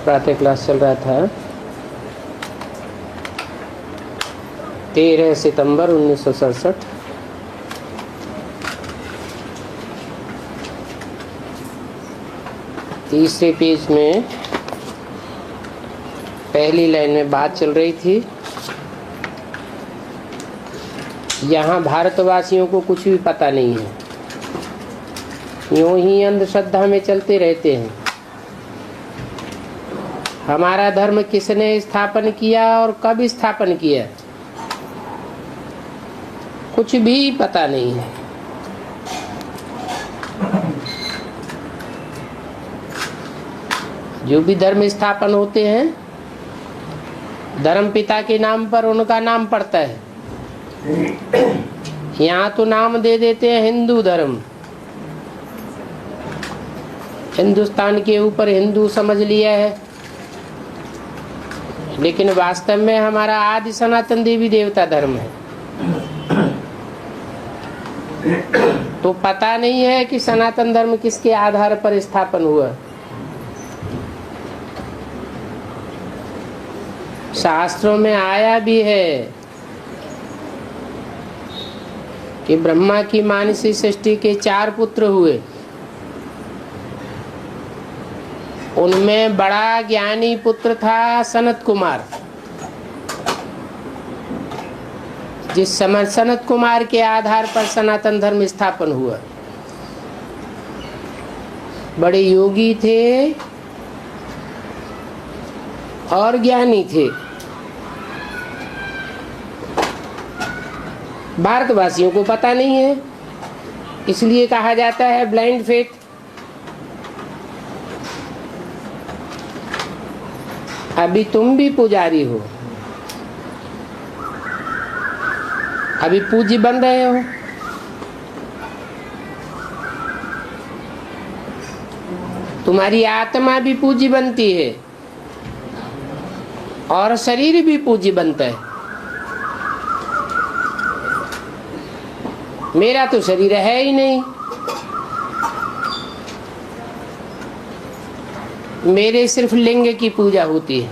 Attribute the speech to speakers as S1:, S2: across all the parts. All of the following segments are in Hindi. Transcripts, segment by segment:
S1: प्रातः क्लास चल रहा था 13 सितंबर 1967। तीसरे पेज में पहली लाइन में बात चल रही थी। यहाँ भारतवासियों को कुछ भी पता नहीं है, यूं ही अंधश्रद्धा में चलते रहते हैं। हमारा धर्म किसने स्थापन किया और कब स्थापन किया, कुछ भी पता नहीं है। जो भी धर्म स्थापन होते हैं, धर्म पिता के नाम पर उनका नाम पड़ता है। यहाँ तो नाम दे देते हैं हिंदू धर्म, हिंदुस्तान के ऊपर हिंदू समझ लिया है, लेकिन वास्तव में हमारा आदि सनातन देवी देवता धर्म है। तो पता नहीं है कि सनातन धर्म किसके आधार पर स्थापन हुआ। शास्त्रों में आया भी है कि ब्रह्मा की मानसी सृष्टि के 4 पुत्र हुए, उनमें बड़ा ज्ञानी पुत्र था सनत कुमार। जिस समय सनत कुमार के आधार पर सनातन धर्म स्थापन हुआ। बड़े योगी थे और ज्ञानी थे। भारतवासियों को पता नहीं है, इसलिए कहा जाता है ब्लाइंड फेथ। अभी तुम भी पुजारी हो, अभी पूज्य बन रहे हो। तुम्हारी आत्मा भी पूज्य बनती है और शरीर भी पूज्य बनता है। मेरा तो शरीर है ही नहीं, मेरे सिर्फ लिंग की पूजा होती है।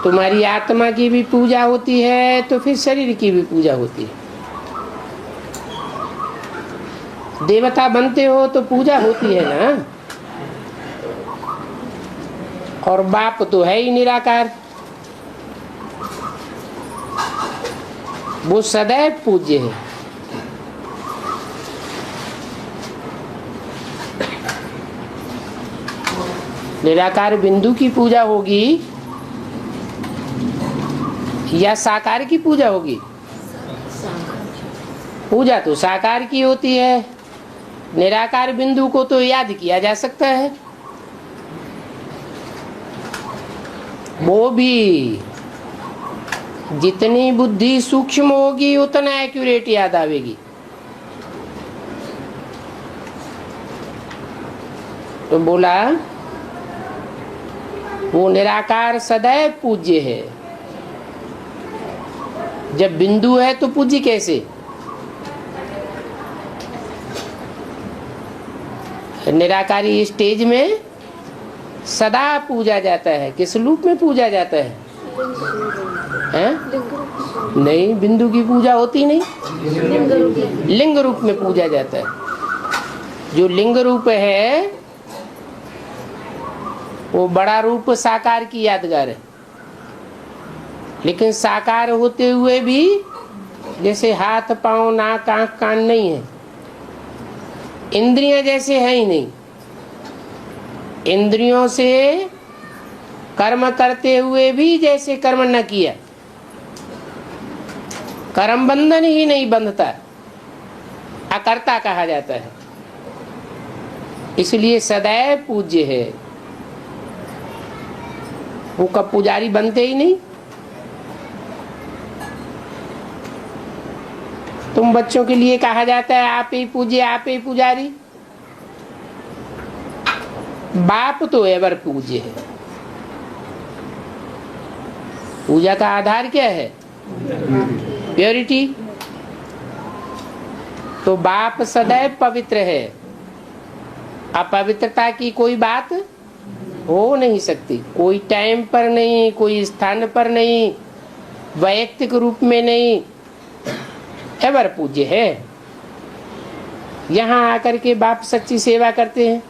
S1: तुम्हारी आत्मा की भी पूजा होती है तो फिर शरीर की भी पूजा होती है। देवता बनते हो तो पूजा होती है ना। और बाप तो है ही निराकार, वो सदैव पूज्य है। निराकार बिंदु की पूजा होगी या साकार की पूजा होगी? पूजा तो साकार की होती है। निराकार बिंदु को तो याद किया जा सकता है, वो भी जितनी बुद्धि सूक्ष्म होगी उतना एक्यूरेट याद आवेगी। तो बोला वो निराकार सदैव पूज्य है। जब बिंदु है तो पूज्य कैसे? निराकारी स्टेज में सदा पूजा जाता है। किस रूप में पूजा जाता है? नहीं, बिंदु की पूजा होती नहीं, लिंग रूप में पूजा जाता है। जो लिंग रूप है वो बड़ा रूप साकार की यादगार है, लेकिन साकार होते हुए भी जैसे हाथ पांव नाक आंख कान नहीं है, इंद्रियां जैसे है ही नहीं। इंद्रियों से कर्म करते हुए भी जैसे कर्म न किया, कर्म बंधन ही नहीं बंधता, अकर्ता कहा जाता है। इसलिए सदैव पूज्य है। वो कब पुजारी बनते ही नहीं। तुम बच्चों के लिए कहा जाता है आप ही पूज्य, आप ही पुजारी। बाप तो एवर पूज्य है। पूजा का आधार क्या है? प्योरिटी। तो बाप सदैव पवित्र है, अपवित्रता की कोई बात हो नहीं सकती। कोई टाइम पर नहीं, कोई स्थान पर नहीं, वैयक्तिक रूप में नहीं, एवर पूज्य है। यहाँ आकर के बाप सच्ची सेवा करते हैं,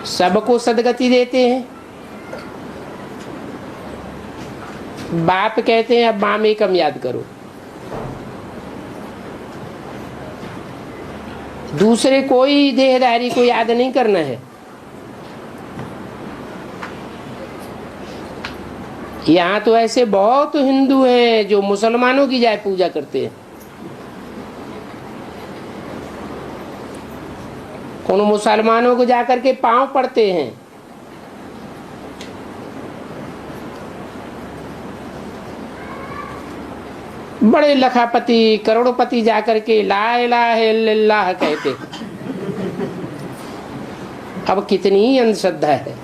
S1: सबको सदगति देते हैं। बाप कहते हैं अब माम एकम याद करो, दूसरे कोई देहधारी को याद नहीं करना है। यहाँ तो ऐसे बहुत हिंदू हैं जो मुसलमानों की जाए पूजा करते हैं। उन मुसलमानों को जाकर के पांव पड़ते हैं। बड़े लखापति करोड़पति जाकर के ला इलाहा इल्लल्लाह कहते। अब कितनी अंधश्रद्धा है।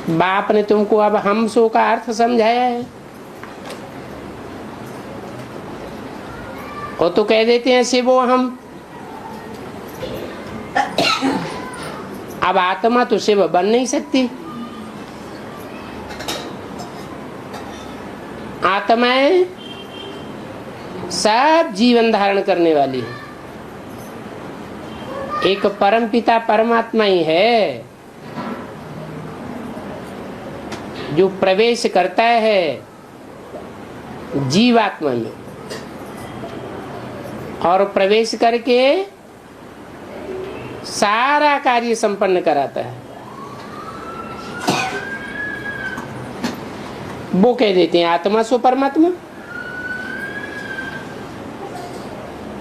S1: बाप ने तुमको अब हम सो का अर्थ समझाया है, और तो कह देते हैं शिवो हम। अब आत्मा तो शिव बन नहीं सकती। आत्माएं सब जीवन धारण करने वाली है। एक परम पिता परमात्मा ही है जो प्रवेश करता है जीवात्मा में, और प्रवेश करके सारा कार्य संपन्न कराता है। वो कह देते हैं आत्मा सो परमात्मा।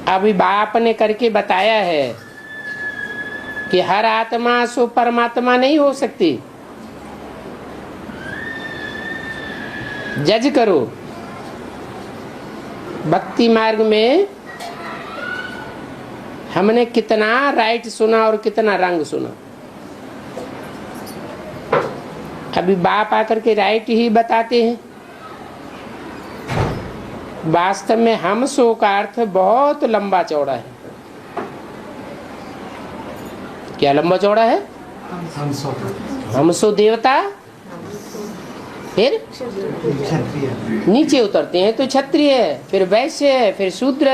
S1: अभी बाप ने करके बताया है कि हर आत्मा सो परमात्मा नहीं हो सकती। जज करो। भक्ति मार्ग में हमने कितना राइट सुना और कितना रंग सुना। अभी बाप आकर के राइट ही बताते हैं। वास्तव में हम सो का अर्थ बहुत लंबा चौड़ा है। क्या लंबा चौड़ा है? हम सो देवता, फिर नीचे उतरते हैं तो क्षत्रिय, फिर वैश्य, फिर शूद्र,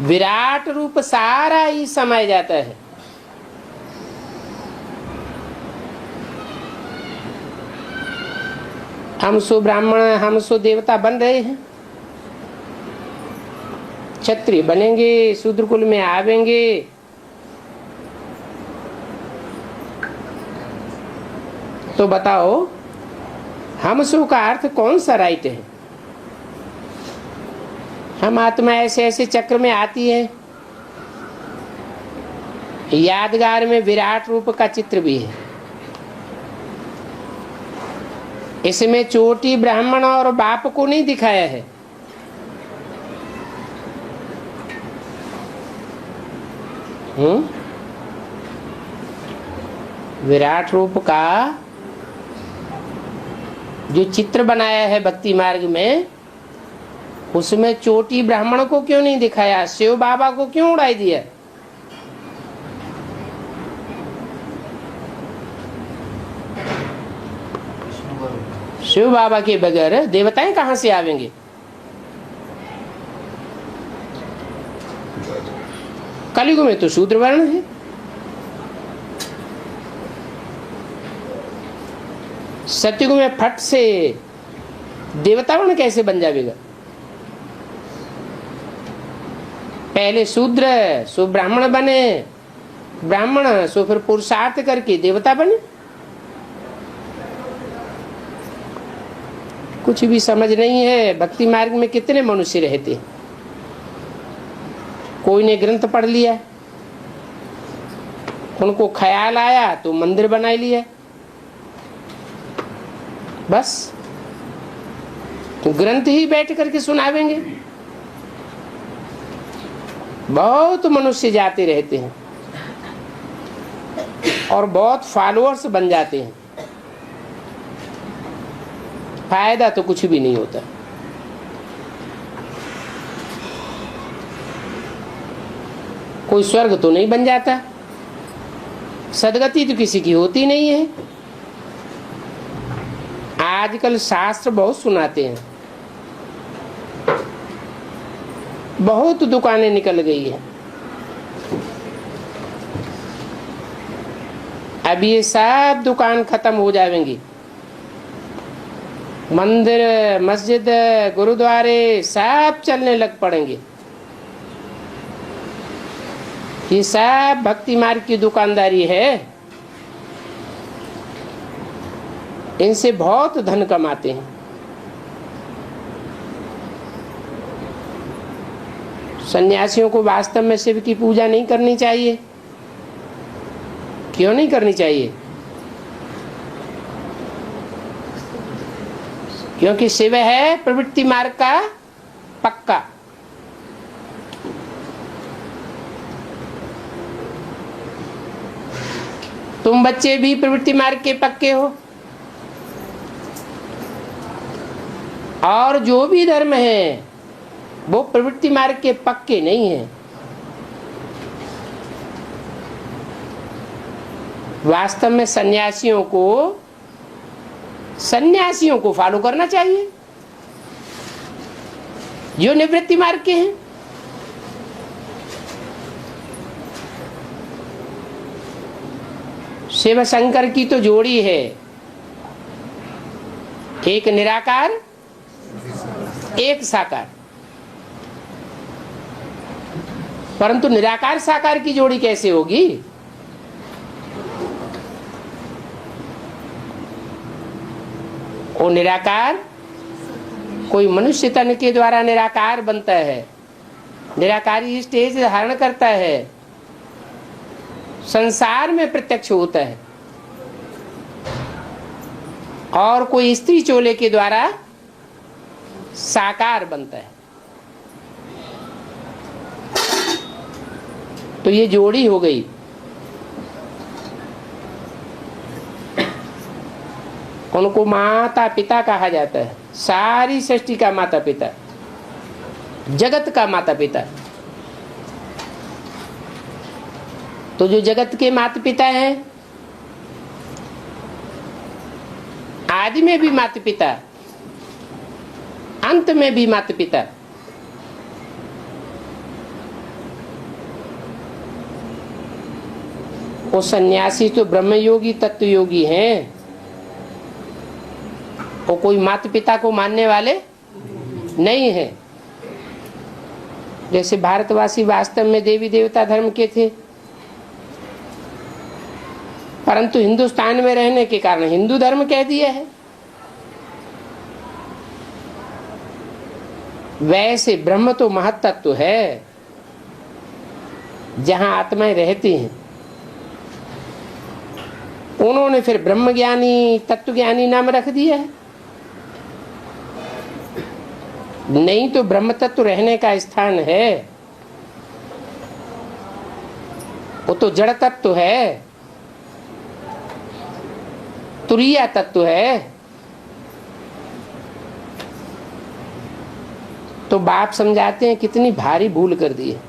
S1: विराट रूप सारा ही समाया जाता है। हम सो ब्राह्मण, हम सो देवता बन रहे हैं, क्षत्रिय बनेंगे, शूद्र कुल में आवेंगे। तो बताओ हम सो का अर्थ कौन सा राइट है? हम आत्मा ऐसे ऐसे चक्र में आती है। यादगार में विराट रूप का चित्र भी है। इसमें चोटी ब्राह्मण और बाप को नहीं दिखाया है। विराट रूप का जो चित्र बनाया है भक्ति मार्ग में, उसमें चोटी ब्राह्मण को क्यों नहीं दिखाया? शिव बाबा को क्यों उड़ाई दिया? शिव बाबा के बगैर देवताएं कहां से आवेंगे? कलयुग में तो शूद्र वर्ण है। सतयुग में फट से देवता वर्ण कैसे बन जाएगा? पहले शूद्र सो ब्राह्मण बने, ब्राह्मण सो फिर पुरुषार्थ करके देवता बने। कुछ भी समझ नहीं है। भक्ति मार्ग में कितने मनुष्य रहते, कोई ने ग्रंथ पढ़ लिया, उनको ख्याल आया तो मंदिर बना लिया, बस ग्रंथ ही बैठ करके सुनावेंगे। बहुत मनुष्य जाते रहते हैं और बहुत फॉलोअर्स बन जाते हैं। फायदा तो कुछ भी नहीं होता। कोई स्वर्ग तो नहीं बन जाता, सदगति तो किसी की होती नहीं है। आजकल शास्त्र बहुत सुनाते हैं, बहुत दुकानें निकल गई है। अब ये सब दुकान खत्म हो जाएंगी, मंदिर, मस्जिद, गुरुद्वारे सब चलने लग पड़ेंगे। ये सब भक्ति मार्ग की दुकानदारी है, इनसे बहुत धन कमाते हैं। सन्यासियों को वास्तव में शिव की पूजा नहीं करनी चाहिए। क्यों नहीं करनी चाहिए? क्योंकि शिव है प्रवृत्ति मार्ग का पक्का। तुम बच्चे भी प्रवृत्ति मार्ग के पक्के हो, और जो भी धर्म है वो प्रवृत्ति मार्ग के पक्के नहीं है। वास्तव में सन्यासियों को फॉलो करना चाहिए जो निवृत्ति मार्ग के हैं। शिव शंकर की तो जोड़ी है, एक निराकार एक साकार। परंतु निराकार साकार की जोड़ी कैसे होगी? वो निराकार कोई मनुष्य तन के द्वारा निराकार बनता है, निराकारी स्टेज धारण करता है, संसार में प्रत्यक्ष होता है, और कोई स्त्री चोले के द्वारा साकार बनता है। तो ये जोड़ी हो गई। उनको माता पिता कहा जाता है, सारी सृष्टि का माता पिता, जगत का माता पिता। तो जो जगत के माता पिता हैं, आदि में भी माता पिता, अंत में भी माता पिता। वो सन्यासी तो ब्रह्मयोगी तत्व योगी हैं, वो कोई माता पिता को मानने वाले नहीं है। जैसे भारतवासी वास्तव में देवी देवता धर्म के थे, परंतु हिंदुस्तान में रहने के कारण हिंदू धर्म कह दिया है। वैसे ब्रह्म तो महत्तत्व है, जहां आत्माएं रहती हैं। उन्होंने फिर ब्रह्म ज्ञानी तत्व ज्ञानी नाम रख दिया है। नहीं तो ब्रह्म तत्व रहने का स्थान है, वो तो जड़ तत्व है, तुरीय तत्व है। तो बाप समझाते हैं कितनी भारी भूल कर दी है।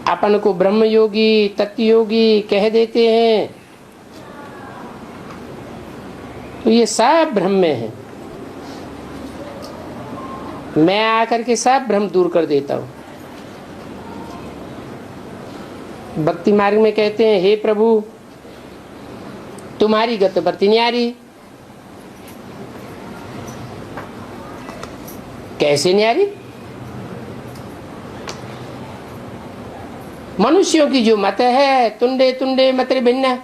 S1: अपन को ब्रह्म योगी तत्व योगी कह देते हैं, तो ये सब भ्रम में है। मैं आकर के सब भ्रम दूर कर देता हूं। भक्ति मार्ग में कहते हैं, हे प्रभु तुम्हारी गत बरती न्यारी। कैसे न्यारी? मनुष्यों की जो मत है, तुंडे तुंडे मत भिन्न,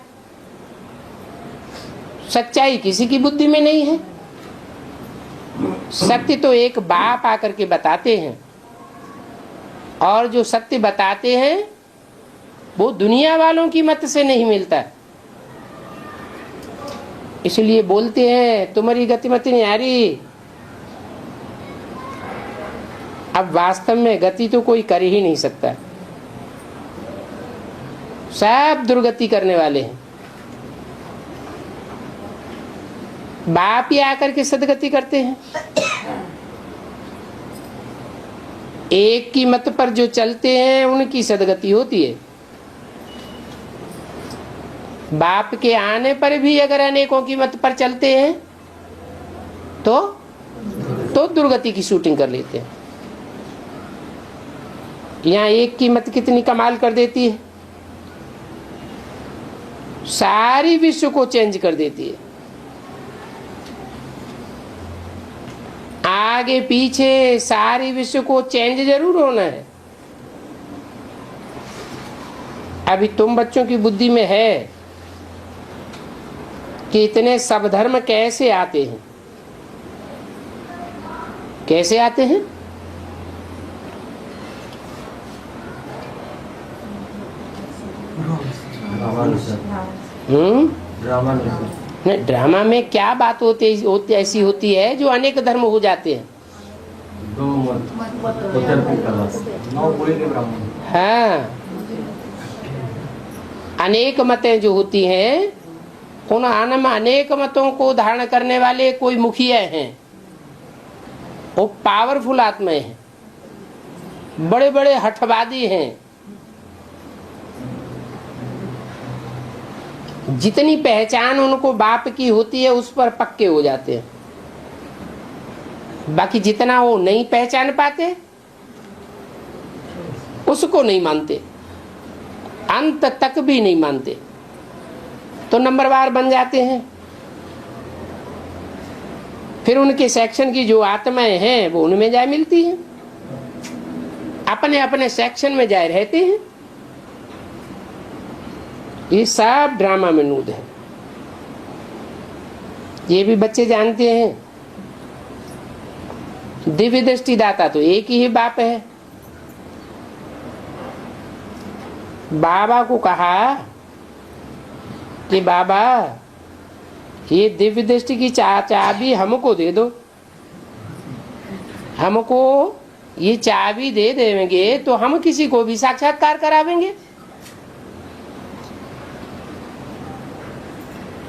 S1: सच्चाई किसी की बुद्धि में नहीं है। सत्य तो एक बाप आकर के बताते हैं, और जो सत्य बताते हैं वो दुनिया वालों की मत से नहीं मिलता। इसलिए बोलते हैं तुम्हारी गतिमति न्यारी। अब वास्तव में गति तो कोई कर ही नहीं सकता, सब दुर्गति करने वाले हैं। बाप ही आकर के सदगति करते हैं। एक की मत पर जो चलते हैं उनकी सदगति होती है। बाप के आने पर भी अगर अनेकों की मत पर चलते हैं तो दुर्गति की शूटिंग कर लेते हैं। यहाँ एक की मत कितनी कमाल कर देती है, सारी विश्व को चेंज कर देती है। आगे पीछे सारी विश्व को चेंज जरूर होना है। अभी तुम बच्चों की बुद्धि में है कि इतने सब धर्म कैसे आते हैं, कैसे आते हैं? नहीं, ड्रामा में क्या बात ऐसी होती है जो अनेक धर्म हो जाते हैं। हाँ, अनेक मतें जो होती हैं उन अनेक मतों को धारण करने वाले कोई मुखिया हैं, वो पावरफुल आत्माएं हैं, बड़े बड़े हठवादी हैं। जितनी पहचान उनको बाप की होती है उस पर पक्के हो जाते हैं। बाकी जितना वो नहीं पहचान पाते उसको नहीं मानते, अंत तक भी नहीं मानते, तो नंबरवार बन जाते हैं। फिर उनके सेक्शन की जो आत्माएं हैं वो उनमें जाए मिलती हैं, अपने अपने सेक्शन में जाए रहते हैं। ये सब ड्रामा में नूद है, ये भी बच्चे जानते हैं। दिव्य दृष्टि दाता तो एक ही बाप है। बाबा को कहा कि बाबा ये दिव्य दृष्टि की चाबी हमको दे दो, हमको ये चाबी दे देंगे तो हम किसी को भी साक्षात्कार करावेंगे।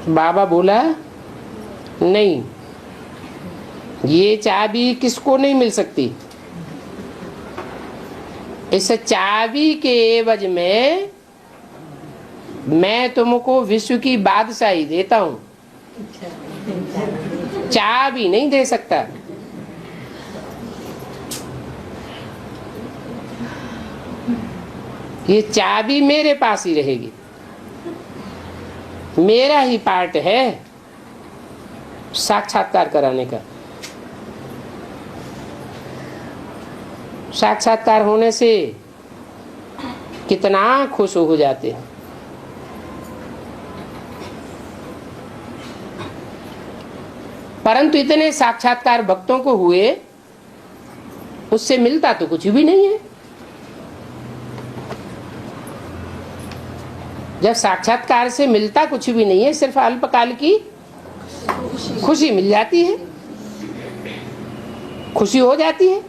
S1: बाबा बोला नहीं, ये चाबी किसको नहीं मिल सकती। इस चाबी के एवज में मैं तुमको विश्व की बादशाही देता हूं, चाबी नहीं दे सकता। ये चाबी मेरे पास ही रहेगी, मेरा ही पार्ट है साक्षात्कार कराने का। साक्षात्कार होने से कितना खुश हो जाते हैं। परंतु इतने साक्षात्कार भक्तों को हुए, उससे मिलता तो कुछ भी नहीं है। जब साक्षात्कार से मिलता कुछ भी नहीं है, सिर्फ अल्पकाल की खुशी मिल जाती है, खुशी हो जाती है।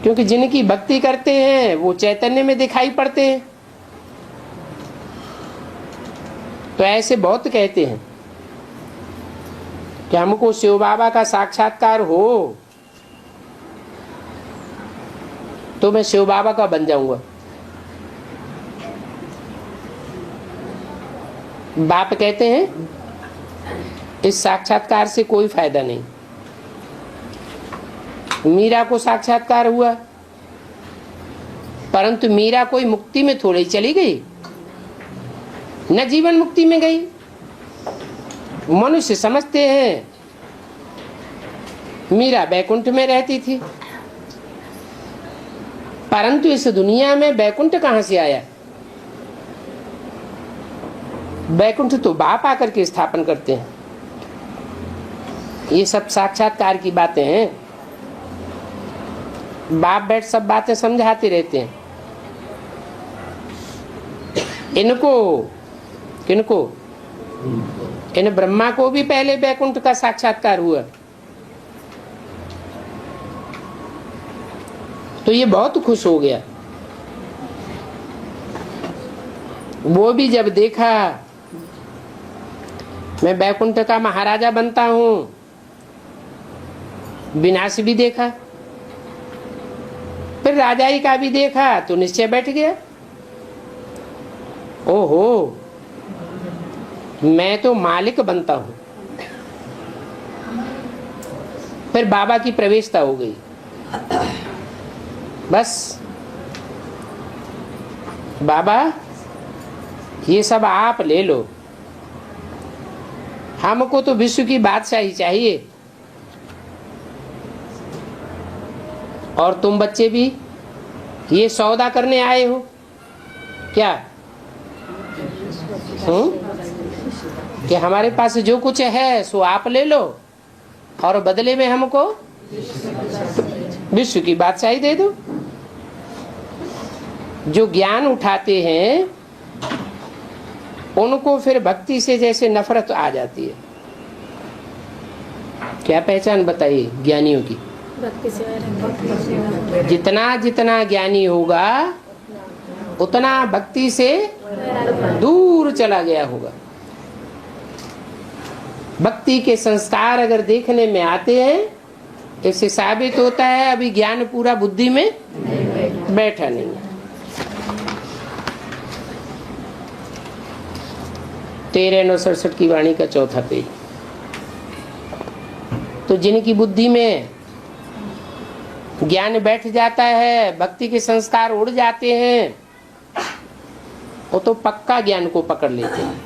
S1: क्योंकि जिनकी भक्ति करते हैं वो चैतन्य में दिखाई पड़ते हैं। तो ऐसे बहुत कहते हैं कि हमको शिव बाबा का साक्षात्कार हो तो मैं शिव बाबा का बन जाऊंगा। बाप कहते हैं इस साक्षात्कार से कोई फायदा नहीं। मीरा को साक्षात्कार हुआ, परंतु मीरा कोई मुक्ति में थोड़ी चली गई, न जीवन मुक्ति में गई। मनुष्य समझते हैं मीरा बैकुंठ में रहती थी, परंतु इस दुनिया में बैकुंठ कहां से आया? बैकुंठ तो बाप आकर के स्थापन करते हैं। ये सब साक्षात्कार की बातें हैं। बाप बैठ सब बातें समझाते रहते हैं। इनको किनको? इन ब्रह्मा को भी पहले बैकुंठ का साक्षात्कार हुआ। तो ये बहुत खुश हो गया। वो भी जब देखा मैं बैकुंठ का महाराजा बनता हूं, विनाश भी देखा, फिर राजाई का भी देखा तो निश्चय बैठ गया, ओहो मैं तो मालिक बनता हूं। फिर बाबा की प्रवेशता हो गई, बस बाबा ये सब आप ले लो, हमको तो विश्व की बादशाही चाहिए, और तुम बच्चे भी ये सौदा करने आए हो क्या? कि हमारे पास जो कुछ है सो आप ले लो और बदले में हमको विश्व की बादशाही दे दो। जो ज्ञान उठाते हैं उनको फिर भक्ति से जैसे नफरत आ जाती है। क्या पहचान बताइए ज्ञानियों की? जितना जितना ज्ञानी होगा उतना भक्ति से दूर चला गया होगा। भक्ति के संस्कार अगर देखने में आते हैं, इससे साबित होता है अभी ज्ञान पूरा बुद्धि में बैठा नहीं है। 13/967 की वाणी का चौथा पेज। तो जिनकी बुद्धि में ज्ञान बैठ जाता है, भक्ति के संस्कार उड़ जाते हैं, वो तो पक्का ज्ञान को पकड़ लेते हैं।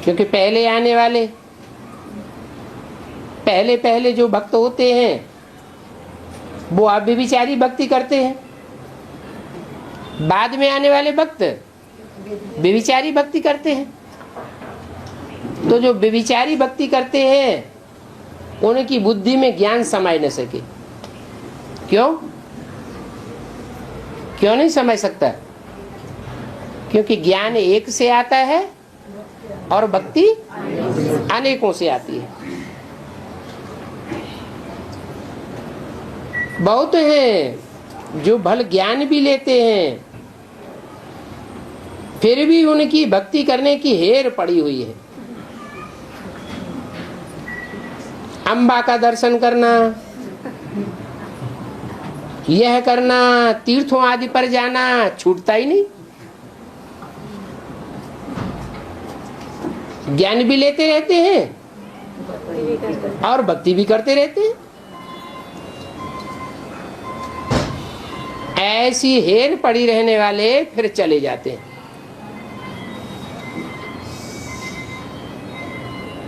S1: क्योंकि पहले आने वाले पहले जो भक्त होते हैं वो अव्यभिचारी भक्ति करते हैं, बाद में आने वाले भक्त व्यभिचारी भक्ति करते हैं। तो जो व्यभिचारी भक्ति करते हैं उनकी बुद्धि में ज्ञान समाय न सके। क्यों नहीं समझ सकता? क्योंकि ज्ञान एक से आता है और भक्ति अनेकों से आती है। बहुत हैं जो भल ज्ञान भी लेते हैं फिर भी उनकी भक्ति करने की हेर पड़ी हुई है। अम्बा का दर्शन करना, यह करना, तीर्थों आदि पर जाना छूटता ही नहीं। ज्ञान भी लेते रहते हैं और भक्ति भी करते रहते हैं। ऐसी हेर पड़ी रहने वाले फिर चले जाते हैं।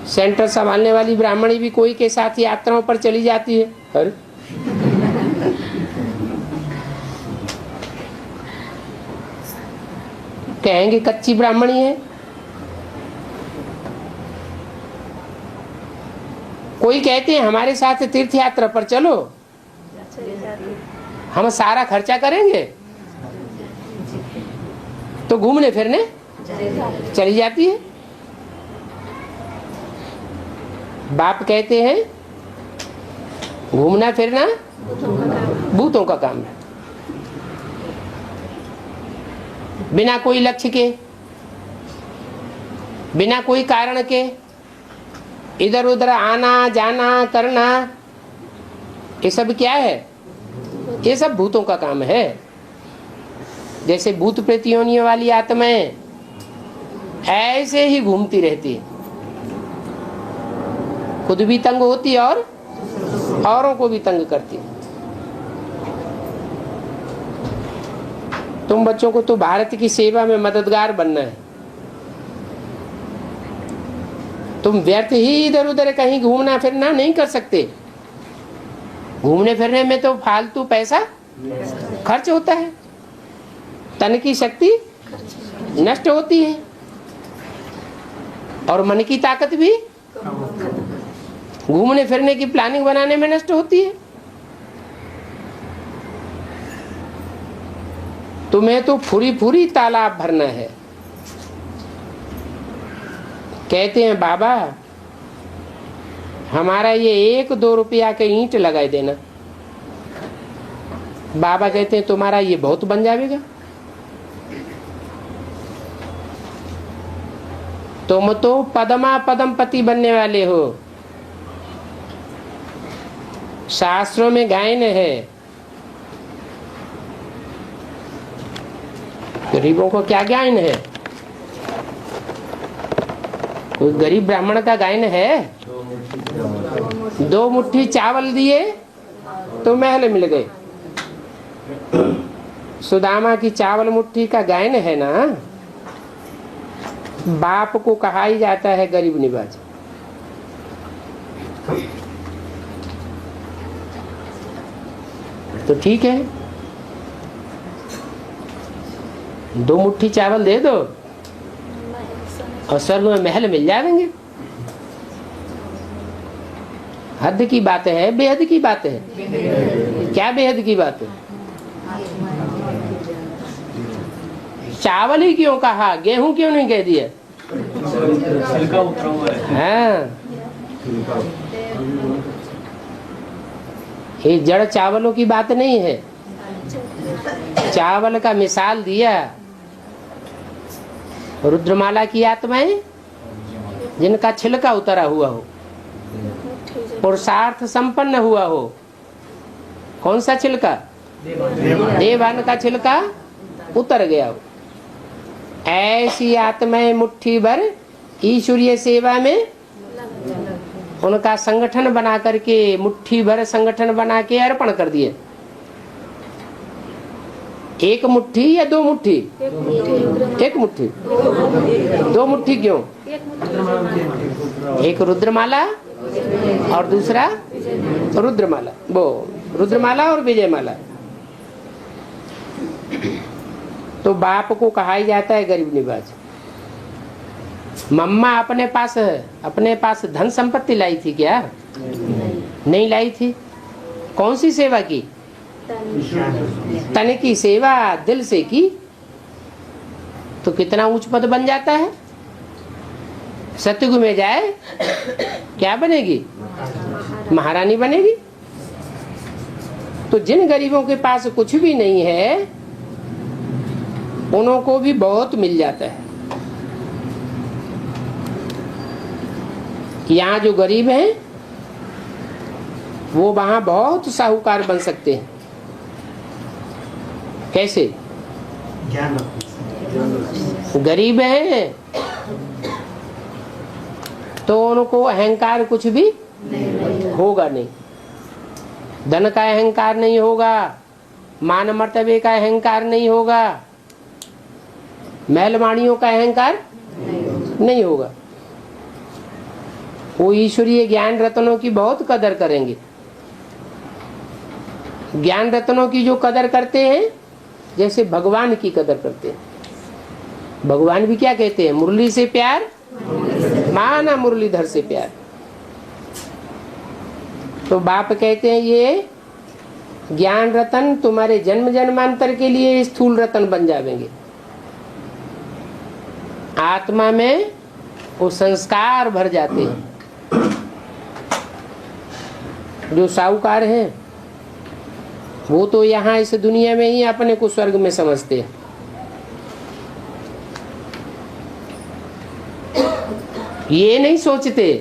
S1: सेंटर संभालने वाली ब्राह्मणी भी कोई के साथ यात्राओं पर चली जाती है। अरे कहेंगे कच्ची ब्राह्मणी है। कोई कहते हैं हमारे साथ तीर्थ यात्रा पर चलो, हम सारा खर्चा करेंगे, तो घूमने फिरने चली जाती है। बाप कहते हैं घूमना फिरना भूतों का काम है। बिना कोई लक्ष्य के, बिना कोई कारण के इधर उधर आना जाना करना, ये सब क्या है? ये सब भूतों का काम है। जैसे भूत प्रेत योनियों वाली आत्माएं ऐसे ही घूमती रहती है, खुद भी तंग होती है और औरों को भी तंग करती है। तुम बच्चों को तो भारत की सेवा में मददगार बनना है। तुम व्यर्थ ही इधर उधर कहीं घूमना फिरना नहीं कर सकते। घूमने फिरने में तो फालतू पैसा खर्च होता है, तन की शक्ति नष्ट होती है और मन की ताकत भी घूमने फिरने की प्लानिंग बनाने में नष्ट होती है। तुम्हें तो फुरी तालाब भरना है। कहते हैं बाबा हमारा ये 1-2 रुपया के ईंट लगाए देना। बाबा कहते हैं तुम्हारा ये बहुत बन जाएगा। तुम तो पदमा पदमपति बनने वाले हो। शास्त्रों में गायन है, गरीबों को क्या गायन है? कोई गरीब ब्राह्मण का गायन है? 2 मुट्ठी चावल दिए तो महल मिल गए। सुदामा की चावल मुट्ठी का गायन है ना। बाप को कहा ही जाता है गरीब निवाज। तो ठीक है, 2 मुट्ठी चावल दे दो और स्वर्ग में महल मिल जाएंगे। हद की बात है, बेहद की बात है। क्या बेहद की बात है? चावल ही क्यों कहा, गेहूं क्यों नहीं कह दिया? हाँ, ये जड़ चावलों की बात नहीं है। चावल का मिसाल दिया। रुद्रमाला की आत्माएं जिनका छिलका उतरा हुआ हो, पुरुषार्थ संपन्न हुआ हो। कौन सा छिलका? देवान का छिलका उतर गया हो। ऐसी आत्माएं मुट्ठी भर ईश्वरीय सेवा में उनका संगठन बना करके, मुट्ठी भर संगठन बना के अर्पण कर दिए। 1 मुट्ठी या 2 मुट्ठी? 1 मुट्ठी। 2 मुट्ठी क्यों? एक रुद्रमाला और दूसरा रुद्रमाला, वो रुद्रमाला और विजयमाला। तो बाप को कहा ही जाता है गरीब निवाज। मम्मा अपने पास धन संपत्ति लाई थी क्या? नहीं लाई थी। कौन सी सेवा की? तन की सेवा दिल से की तो कितना ऊंच पद बन जाता है। सतयुग में जाए क्या बनेगी? महारानी बनेगी। तो जिन गरीबों के पास कुछ भी नहीं है उनको भी बहुत मिल जाता है। यहाँ जो गरीब हैं वो वहां बहुत साहूकार बन सकते हैं। कैसे? गरीब हैं तो उनको अहंकार कुछ भी होगा नहीं। धन का अहंकार नहीं होगा, मान मर्तबे का अहंकार नहीं होगा, महलवाणियों का अहंकार नहीं होगा। वो ईश्वरीय ज्ञान रत्नों की बहुत कदर करेंगे। ज्ञान रत्नों की जो कदर करते हैं जैसे भगवान की कदर करते हैं। भगवान भी क्या कहते हैं? मुरली से प्यार माना मुरलीधर से प्यार। तो बाप कहते हैं ये ज्ञान रतन तुम्हारे जन्म जन्मांतर के लिए स्थूल रतन बन जाएंगे। आत्मा में वो संस्कार भर जाते हैं। जो साहूकार हैं वो तो यहाँ इस दुनिया में ही अपने को स्वर्ग में समझते हैं। ये नहीं सोचते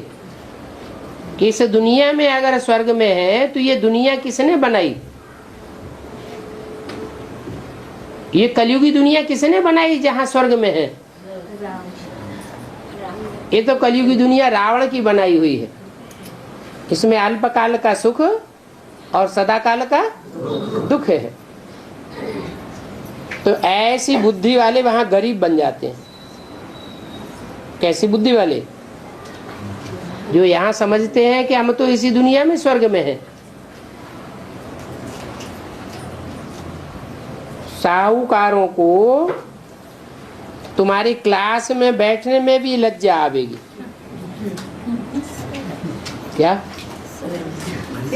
S1: कि इस दुनिया में अगर स्वर्ग में है तो ये दुनिया किसने बनाई? ये कलयुगी दुनिया किसने बनाई जहां स्वर्ग में है? ये तो कलयुगी दुनिया रावण की बनाई हुई है। इसमें अल्पकाल का सुख और सदाकाल का दुख है। तो ऐसी बुद्धि वाले वहां गरीब बन जाते हैं। कैसी बुद्धि वाले? जो यहाँ समझते हैं कि हम तो इसी दुनिया में स्वर्ग में हैं। साहूकारों को तुम्हारी क्लास में बैठने में भी लज्जा आवेगी। क्या?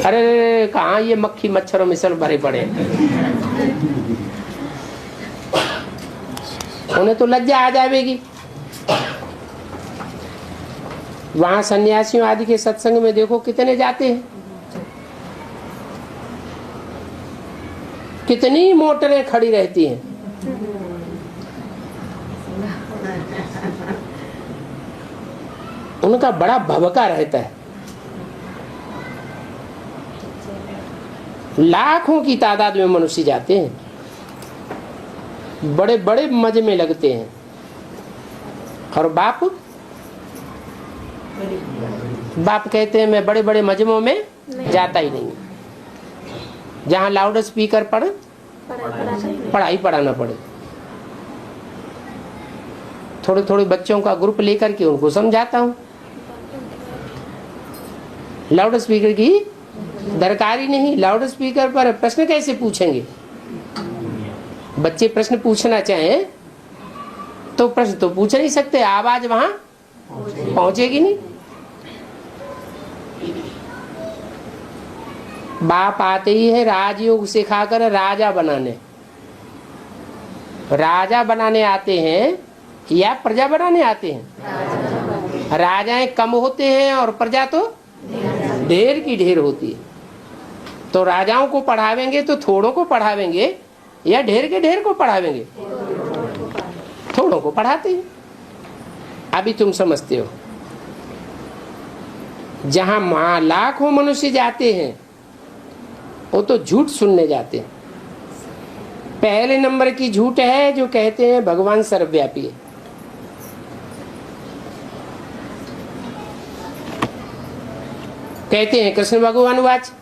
S1: अरे कहाँ ये मक्खी मच्छरों मिसल भरे पड़े। उन्हें तो लज्जा आ जाएगी। वहां सन्यासियों आदि के सत्संग में देखो कितने जाते हैं। कितनी मोटरें खड़ी रहती हैं। उनका बड़ा भवका रहता है। लाखों की तादाद में मनुष्य जाते हैं, बड़े बड़े मजे में लगते हैं, और बाप कहते हैं मैं बड़े बड़े मजमों में जाता ही नहीं, जहां लाउड स्पीकर पर पढ़ाई पढ़ाना पड़े। थोड़े थोड़े बच्चों का ग्रुप लेकर के उनको समझाता हूं, लाउड स्पीकर की दरकार ही नहीं। लाउड स्पीकर पर प्रश्न कैसे पूछेंगे? बच्चे प्रश्न पूछना चाहें तो प्रश्न तो पूछ नहीं सकते, आवाज वहां पहुंचेगी नहीं। बाप आते ही है राजयोग सिखाकर राजा बनाने आते हैं या प्रजा बनाने आते हैं? राजाएं कम होते हैं और प्रजा तो ढेर की ढेर होती है। तो राजाओं को पढ़ावेंगे तो थोड़ों को पढ़ावेंगे या ढेर के ढेर को पढ़ावेंगे? थोड़ों को पढ़ाते हैं। अभी तुम समझते हो, जहां लाखों मनुष्य जाते हैं वो तो झूठ सुनने जाते हैं। पहले नंबर की झूठ है जो कहते हैं भगवान सर्वव्यापी है। कहते हैं कृष्ण भगवान वाच,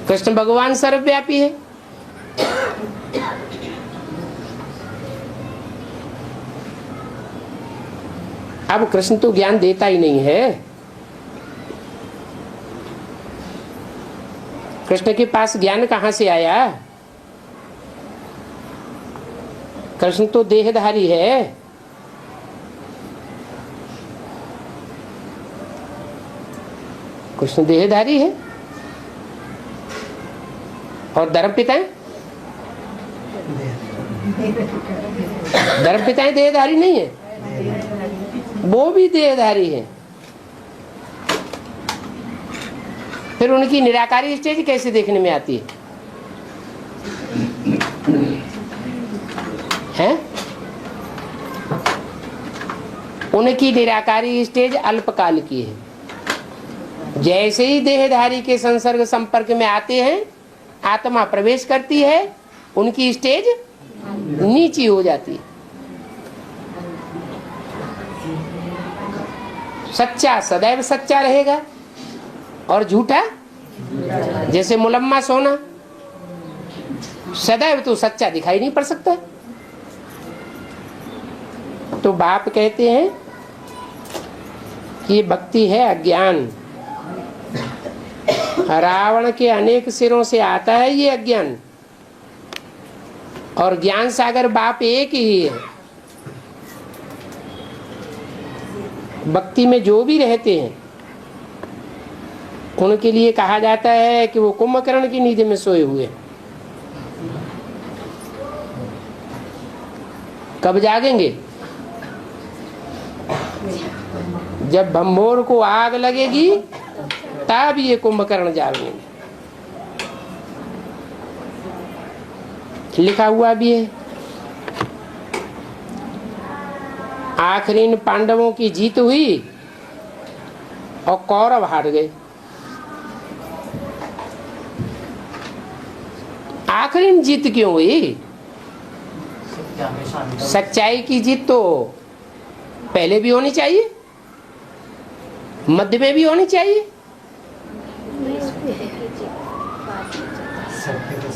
S1: कृष्ण भगवान सर्वव्यापी है। अब कृष्ण तो ज्ञान देता ही नहीं है। कृष्ण के पास ज्ञान कहां से आया? कृष्ण तो देहधारी है। कृष्ण देहधारी है और धर्म पिताएं देहधारी नहीं है, वो भी देहधारी है। फिर उनकी निराकारी स्टेज कैसे देखने में आती है? हैं? उनकी निराकारी स्टेज अल्पकाल की है। जैसे ही देहधारी के संसर्ग संपर्क में आते हैं, आत्मा प्रवेश करती है, उनकी स्टेज नीची हो जाती है। सच्चा सदैव सच्चा रहेगा और झूठा जैसे मुलम्मा सोना, सदैव तो सच्चा दिखाई नहीं पड़ सकता। तो बाप कहते हैं कि ये भक्ति है अज्ञान। रावण के अनेक सिरों से आता है ये अज्ञान, और ज्ञान सागर बाप एक ही है। भक्ति में जो भी रहते हैं उनके लिए कहा जाता है कि वो कुंभकर्ण की नींद में सोए हुए। कब जागेंगे? जब भंभोर को आग लगेगी तब ये कुंभकर्ण जागेंगे। लिखा हुआ भी है, आखिरी पांडवों की जीत हुई और कौरव हार गए। आखिरी जीत क्यों हुई? सच्चाई की जीत तो पहले भी होनी चाहिए, मध्य में भी होनी चाहिए।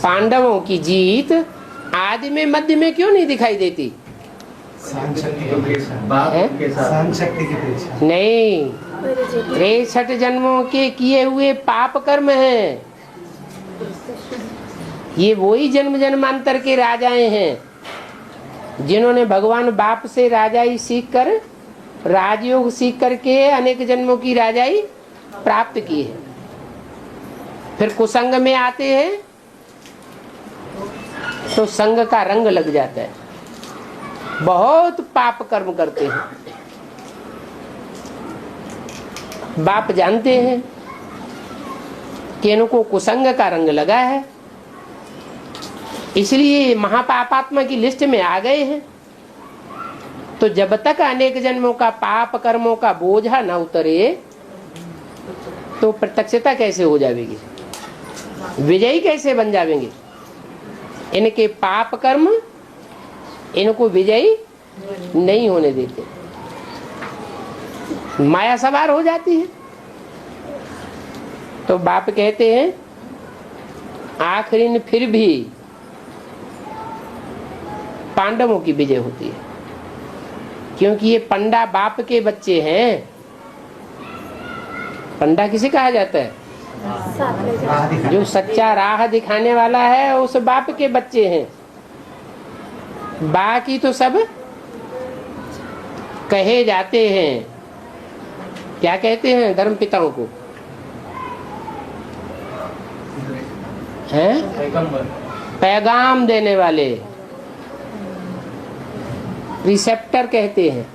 S1: पांडवों की जीत आदि में मध्य में क्यों नहीं दिखाई देती? नहीं, 63 जन्मों के किए हुए पाप कर्म हैं। ये वही जन्म जन्मांतर के राजाएं हैं जिन्होंने भगवान बाप से राजाई सीख कर, राजयोग सीख करके अनेक जन्मों की राजाई प्राप्त की है। फिर कुसंग में आते हैं तो संग का रंग लग जाता है, बहुत पाप कर्म करते हैं। बाप जानते हैं कि इनको कुसंग का रंग लगा है, इसलिए महापापात्मा की लिस्ट में आ गए हैं। तो जब तक अनेक जन्मों का पाप कर्मों का बोझा न उतरे तो प्रत्यक्षता कैसे हो जाएगी, विजयी कैसे बन जाएंगे। इनके पाप कर्म इनको विजयी नहीं होने देते, माया सवार हो जाती है। तो बाप कहते हैं आखिरी फिर भी पांडवों की विजय होती है, क्योंकि ये पंडा बाप के बच्चे हैं। पंडा किसे कहा जाता है, जो सच्चा राह दिखाने वाला है, उस बाप के बच्चे हैं। बाकी तो सब कहे जाते हैं, क्या कहते हैं धर्म पिताओं को, हैं पैगाम देने वाले, रिसेप्टर कहते हैं।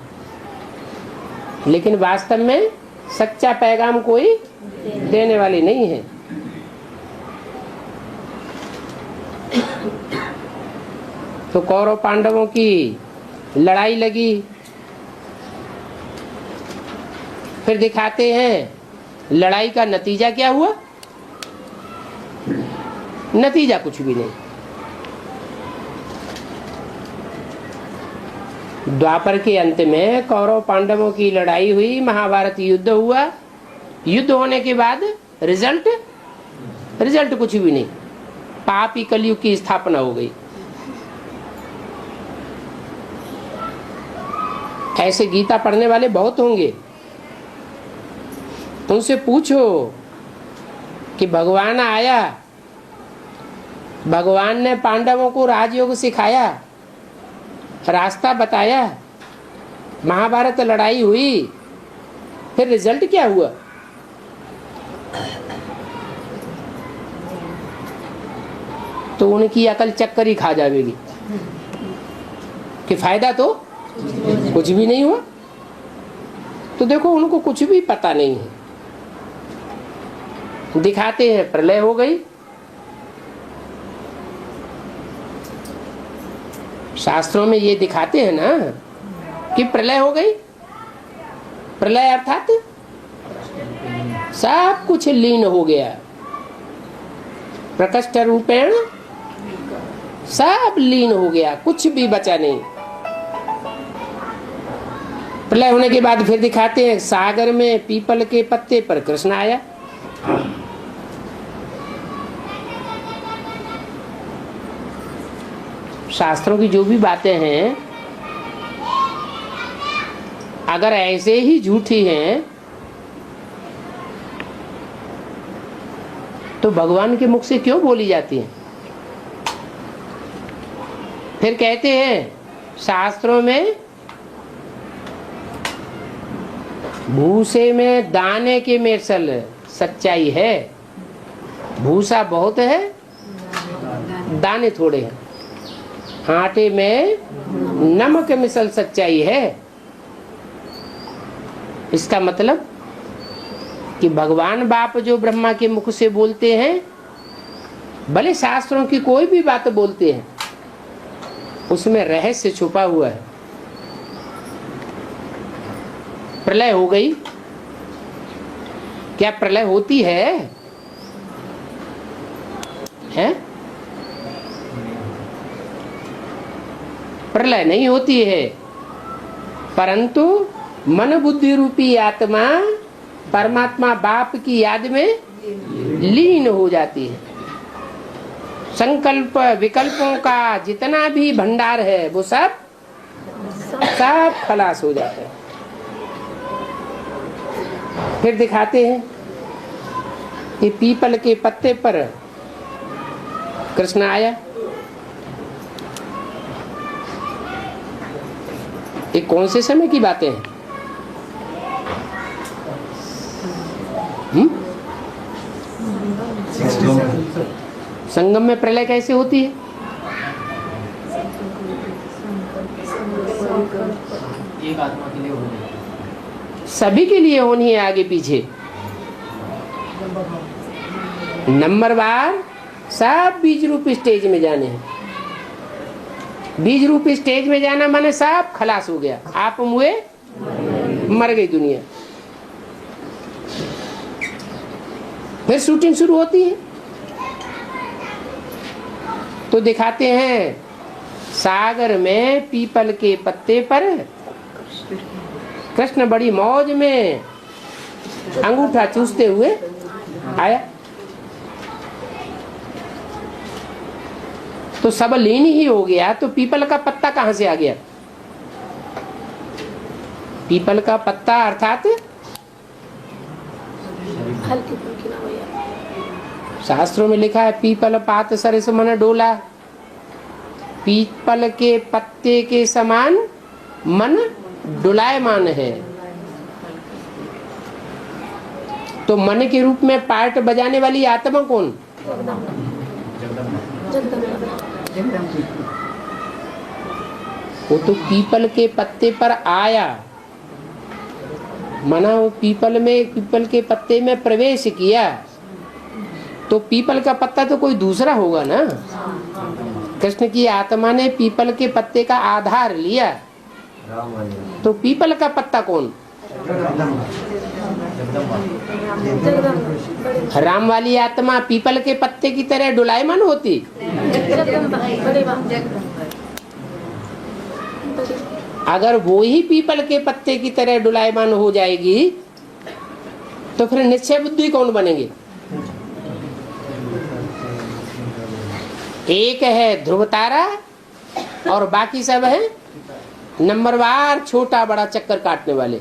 S1: लेकिन वास्तव में सच्चा पैगाम कोई देने वाली नहीं है। तो कौरव पांडवों की लड़ाई लगी, फिर दिखाते हैं लड़ाई का नतीजा क्या हुआ। नतीजा कुछ भी नहीं। द्वापर के अंत में कौरव पांडवों की लड़ाई हुई, महाभारत युद्ध हुआ। युद्ध होने के बाद रिजल्ट कुछ भी नहीं, पापी कलयुग की स्थापना हो गई। ऐसे गीता पढ़ने वाले बहुत होंगे, उनसे पूछो कि भगवान आया, भगवान ने पांडवों को राजयोग सिखाया, रास्ता बताया, महाभारत लड़ाई हुई, फिर रिजल्ट क्या हुआ। तो उनकी अकल चक्कर ही खा जाएगी कि फायदा तो कुछ भी नहीं हुआ। तो देखो उनको कुछ भी पता नहीं है। दिखाते हैं प्रलय हो गई, शास्त्रों में ये दिखाते हैं ना कि प्रलय हो गई। प्रलय अर्थात सब कुछ लीन हो गया, प्रकृष्ट रूपेण सब लीन हो गया, कुछ भी बचा नहीं। प्रलय होने के बाद फिर दिखाते हैं सागर में पीपल के पत्ते पर कृष्ण आया। शास्त्रों की जो भी बातें हैं अगर ऐसे ही झूठी हैं तो भगवान के मुख से क्यों बोली जाती हैं। फिर कहते हैं शास्त्रों में भूसे में दाने के मेसल सच्चाई है, भूसा बहुत है दाने थोड़े हैं, आटे में नमक मिसल सच्चाई है। इसका मतलब कि भगवान बाप जो ब्रह्मा के मुख से बोलते हैं, भले शास्त्रों की कोई भी बात बोलते हैं, उसमें रहस्य छुपा हुआ है। प्रलय हो गई, क्या प्रलय होती है? प्रलय नहीं होती है, परंतु मन बुद्धि रूपी आत्मा परमात्मा बाप की याद में लीन हो जाती है। संकल्प विकल्पों का जितना भी भंडार है वो सब खलास हो जाता है। फिर दिखाते हैं कि पीपल के पत्ते पर कृष्ण आया। ये कौन से समय की बातें हैं? संगम में प्रलय कैसे होती है?
S2: एक आत्मा के लिए होनी है,
S1: सभी के लिए होनी है, आगे पीछे नंबर बार सब बीज रूप स्टेज में जाने हैं। बीज रूपी स्टेज में जाना माने सब खलास हो गया, आप मुए मर गई दुनिया। फिर शूटिंग शुरू होती है तो दिखाते हैं सागर में पीपल के पत्ते पर कृष्ण बड़ी मौज में अंगूठा चूसते हुए आया। तो सब लीन ही हो गया, तो पीपल का पत्ता कहां से आ गया? पीपल का पत्ता अर्थात शास्त्रों में लिखा है पीपल पात सरिस मन डोला, पीपल के पत्ते के समान मन डुलायमान है। तो मन के रूप में पार्ट बजाने वाली आत्मा कौन? वो तो पीपल के पत्ते पर आया, मना वो पीपल के पत्ते में प्रवेश किया, तो पीपल का पत्ता तो कोई दूसरा होगा ना। कृष्ण की आत्मा ने पीपल के पत्ते का आधार लिया, तो पीपल का पत्ता कौन? राम वाली आत्मा पीपल के पत्ते की तरह डुलायमान होती? अगर वो ही पीपल के पत्ते की तरह डुलायमान हो जाएगी तो फिर निश्चय बुद्धि कौन बनेंगे? एक है ध्रुव तारा और बाकी सब है नंबरवार छोटा बड़ा चक्कर काटने वाले।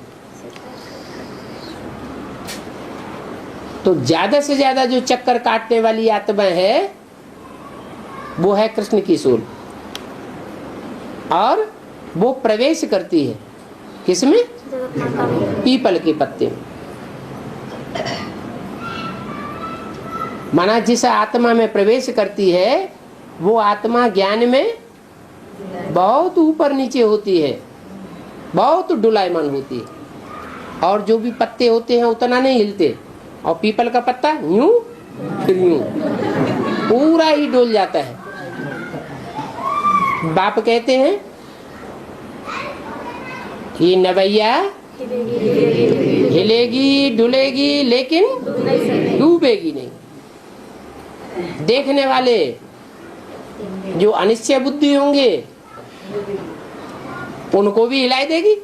S1: तो ज्यादा से ज्यादा जो चक्कर काटने वाली आत्मा है वो है कृष्ण की सोल, और वो प्रवेश करती है किसमें? पीपल के पत्ते में। माना जिस आत्मा में प्रवेश करती है वो आत्मा ज्ञान में बहुत ऊपर नीचे होती है, बहुत डुलायमान होती है, और जो भी पत्ते होते हैं उतना नहीं हिलते, और पीपल का पत्ता यूं फिर यूं पूरा ही डोल जाता है। बाप कहते हैं कि नवैया हिलेगी डुलेगी लेकिन डूबेगी नहीं। देखने वाले जो अनिश्चय बुद्धि होंगे उनको भी हिलाई देगी,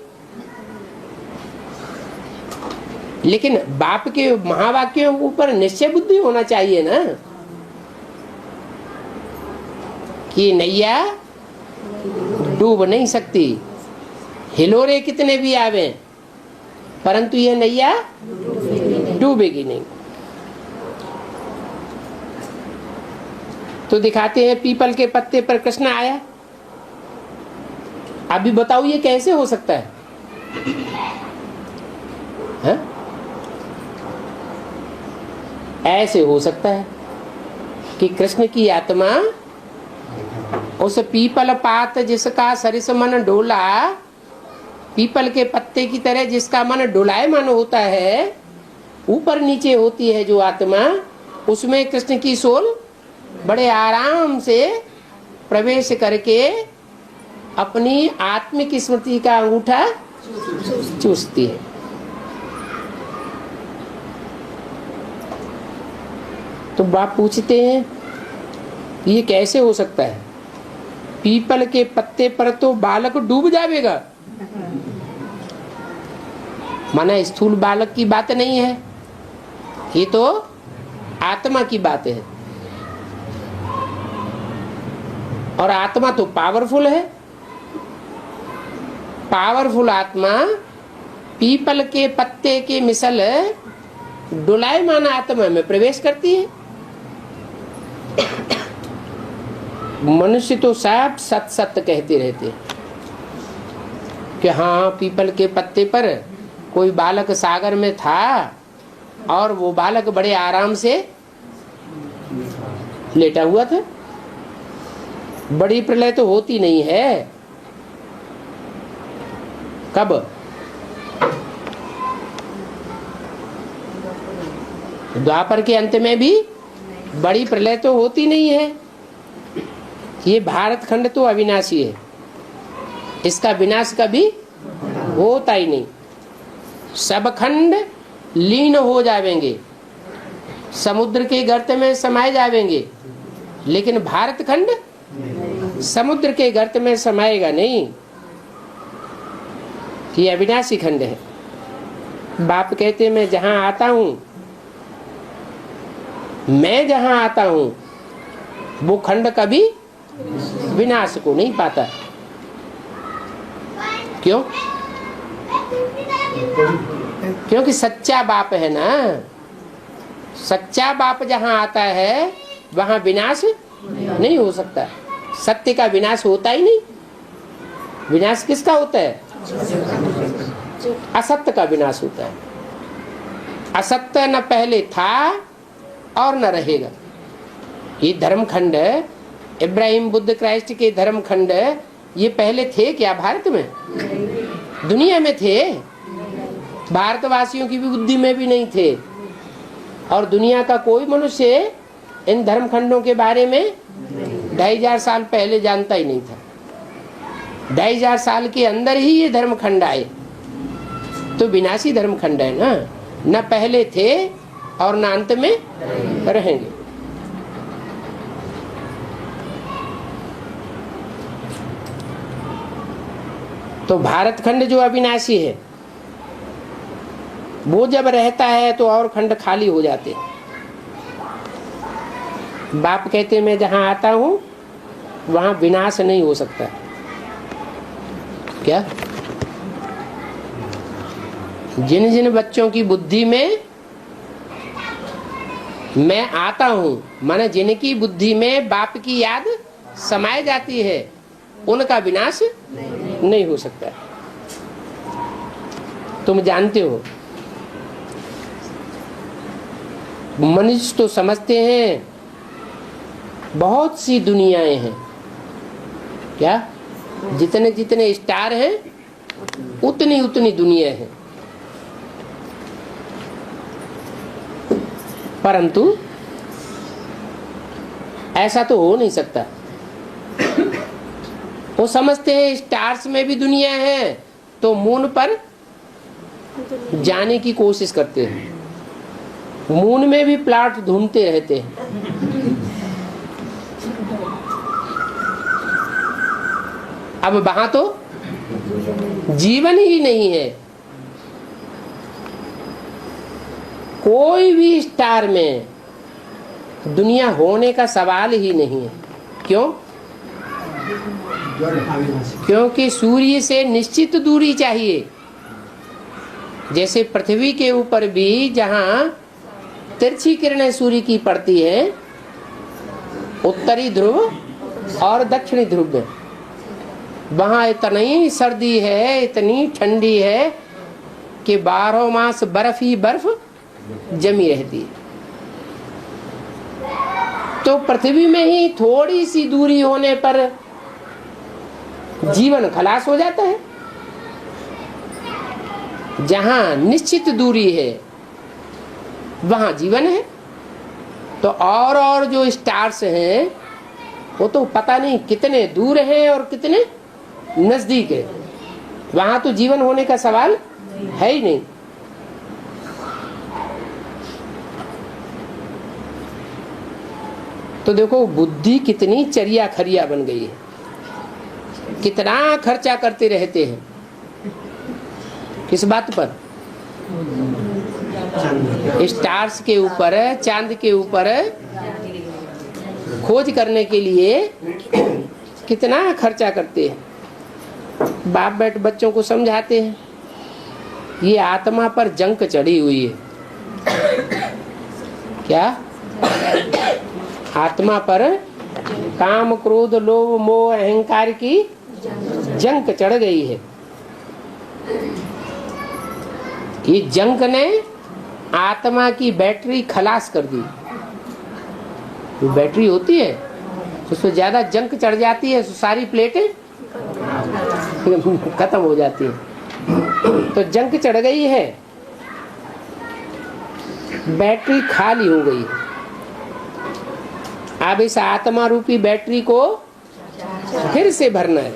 S1: लेकिन बाप के महावाक्यों के ऊपर निश्चय बुद्धि होना चाहिए ना, कि नैया डूब नहीं सकती, हिलोरे कितने भी आवे परंतु यह नैया डूबेगी नहीं। तो दिखाते हैं पीपल के पत्ते पर कृष्ण आया। अभी बताओ ये कैसे हो सकता है? है? ऐसे हो सकता है कि कृष्ण की आत्मा उस पीपल पात जिसका सरिस मन डोला, पीपल के पत्ते की तरह जिसका मन डोलायमान होता है, ऊपर नीचे होती है जो आत्मा, उसमें कृष्ण की सोल बड़े आराम से प्रवेश करके अपनी आत्मिक स्मृति का अंगूठा चूसती है। तो बाप पूछते हैं ये कैसे हो सकता है? पीपल के पत्ते पर तो बालक डूब जाएगा। माना स्थूल बालक की बात नहीं है, ये तो आत्मा की बात है, और आत्मा तो पावरफुल है। पावरफुल आत्मा पीपल के पत्ते के मिसल डुलायमान आत्मा में प्रवेश करती है। मनुष्य तो सब सत सत्य कहते रहते कि हाँ पीपल के पत्ते पर कोई बालक सागर में था और वो बालक बड़े आराम से लेटा हुआ था। बड़ी प्रलय तो होती नहीं है। कब? द्वापर के अंत में भी बड़ी प्रलय तो होती नहीं है। ये भारत खंड तो अविनाशी है, इसका विनाश कभी होता ही नहीं। सब खंड लीन हो जाएंगे, समुद्र के गर्त में समाये जाएंगे, लेकिन भारत खंड समुद्र के गर्त में समाएगा नहीं। ये अविनाशी खंड है। बाप कहते मैं जहां आता हूं, मैं जहां आता हूं, वो खंड कभी विनाश को नहीं पाता। क्यों? क्योंकि सच्चा बाप है ना। सच्चा बाप जहां आता है वहां विनाश नहीं हो सकता। सत्य का विनाश होता ही नहीं। विनाश किसका होता है? असत्य का विनाश होता है। असत्य न पहले था और न रहेगा। ये धर्म खंड, इब्राहिम बुद्ध क्राइस्ट के धर्म खंड, ये पहले थे क्या भारत में? दुनिया में थे। भारतवासियों की भी बुद्धि में भी नहीं थे। और दुनिया का कोई मनुष्य इन धर्म खंडों के बारे में 2500 साल पहले जानता ही नहीं था। 2500 साल के अंदर ही ये धर्म खंड आए। तो विनाशी धर्म खंड है ना, न पहले थे और न अंत में रहेंगे। तो भारत खंड जो अविनाशी है, वो जब रहता है तो और खंड खाली हो जाते हैं। बाप कहते मैं जहां आता हूं वहां विनाश नहीं हो सकता। क्या? जिन जिन बच्चों की बुद्धि में मैं आता हूं, माने जिनकी बुद्धि में बाप की याद समाई जाती है, उनका विनाश नहीं हो सकता। तुम जानते हो, मनुष्य तो समझते हैं बहुत सी दुनियाएं हैं। क्या? जितने जितने स्टार हैं उतनी उतनी दुनिया है। परंतु ऐसा तो हो नहीं सकता। वो समझते हैं स्टार्स में भी दुनिया है, तो मून पर जाने की कोशिश करते हैं। मून में भी प्लाट ढूंढते रहते हैं। अब वहां तो जीवन ही नहीं है। कोई भी स्टार में दुनिया होने का सवाल ही नहीं है। क्यों? क्योंकि सूर्य से निश्चित दूरी चाहिए। जैसे पृथ्वी के ऊपर भी जहां तिरछी किरणें सूर्य की पड़ती है, उत्तरी ध्रुव और दक्षिणी ध्रुव में, वहां इतनी सर्दी है, इतनी ठंडी है कि 12 मास बर्फ ही बर्फ जमी रहती है। तो पृथ्वी में ही थोड़ी सी दूरी होने पर जीवन खलास हो जाता है। जहां निश्चित दूरी है वहां जीवन है। तो और जो स्टार्स हैं वो तो पता नहीं कितने दूर हैं और कितने नजदीक है। वहां तो जीवन होने का सवाल है ही नहीं। तो देखो बुद्धि कितनी चरिया खरिया बन गई है। कितना खर्चा करते रहते हैं किस बात पर? स्टार्स के ऊपर, चांद के ऊपर खोज करने के लिए कितना खर्चा करते हैं। बाप बैठ बच्चों को समझाते हैं ये आत्मा पर जंक चढ़ी हुई है। क्या? आत्मा पर काम क्रोध लोभ मोह अहंकार की जंक चढ़ गई है। ये जंक ने आत्मा की बैटरी खलास कर दी। जो बैटरी होती है उसमें ज्यादा जंक चढ़ जाती है तो सारी प्लेटें खत्म हो जाती है। तो जंक चढ़ गई है, बैटरी खाली हो गई। अब इस आत्मा रूपी बैटरी को फिर से भरना है।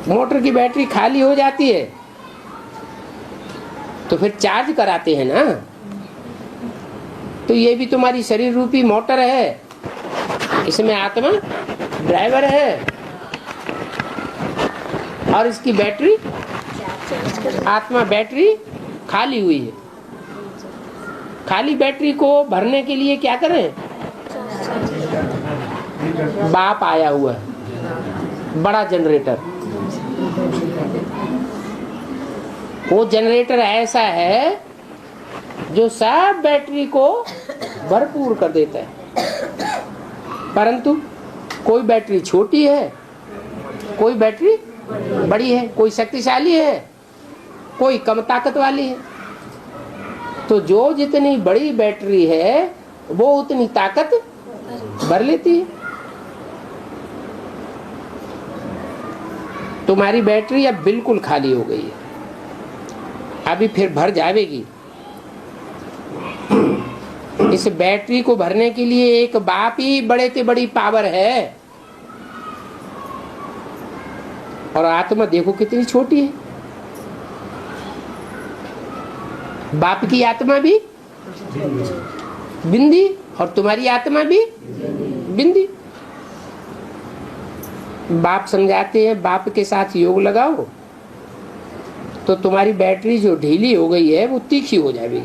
S1: मोटर की बैटरी खाली हो जाती है तो फिर चार्ज कराते हैं ना। तो ये भी तुम्हारी शरीर रूपी मोटर है, इसमें आत्मा ड्राइवर है और इसकी बैटरी, आत्मा बैटरी खाली हुई है। खाली बैटरी को भरने के लिए क्या करें? बाप आया हुआ है, बड़ा जनरेटर। वो जनरेटर ऐसा है जो सब बैटरी को भरपूर कर देता है। परंतु कोई बैटरी छोटी है, कोई बैटरी बड़ी है, कोई शक्तिशाली है, कोई कम ताकत वाली है। तो जो जितनी बड़ी बैटरी है वो उतनी ताकत भर लेती है। तुम्हारी बैटरी अब बिल्कुल खाली हो गई है, अभी फिर भर जाएगी। इस बैटरी को भरने के लिए एक बाप ही बड़े से बड़ी पावर है, और आत्मा देखो कितनी छोटी है। बाप की आत्मा भी बिंदी और तुम्हारी आत्मा भी बिंदी। बाप समझाते हैं बाप के साथ योग लगाओ तो तुम्हारी बैटरी जो ढीली हो गई है वो तीखी हो जाएगी।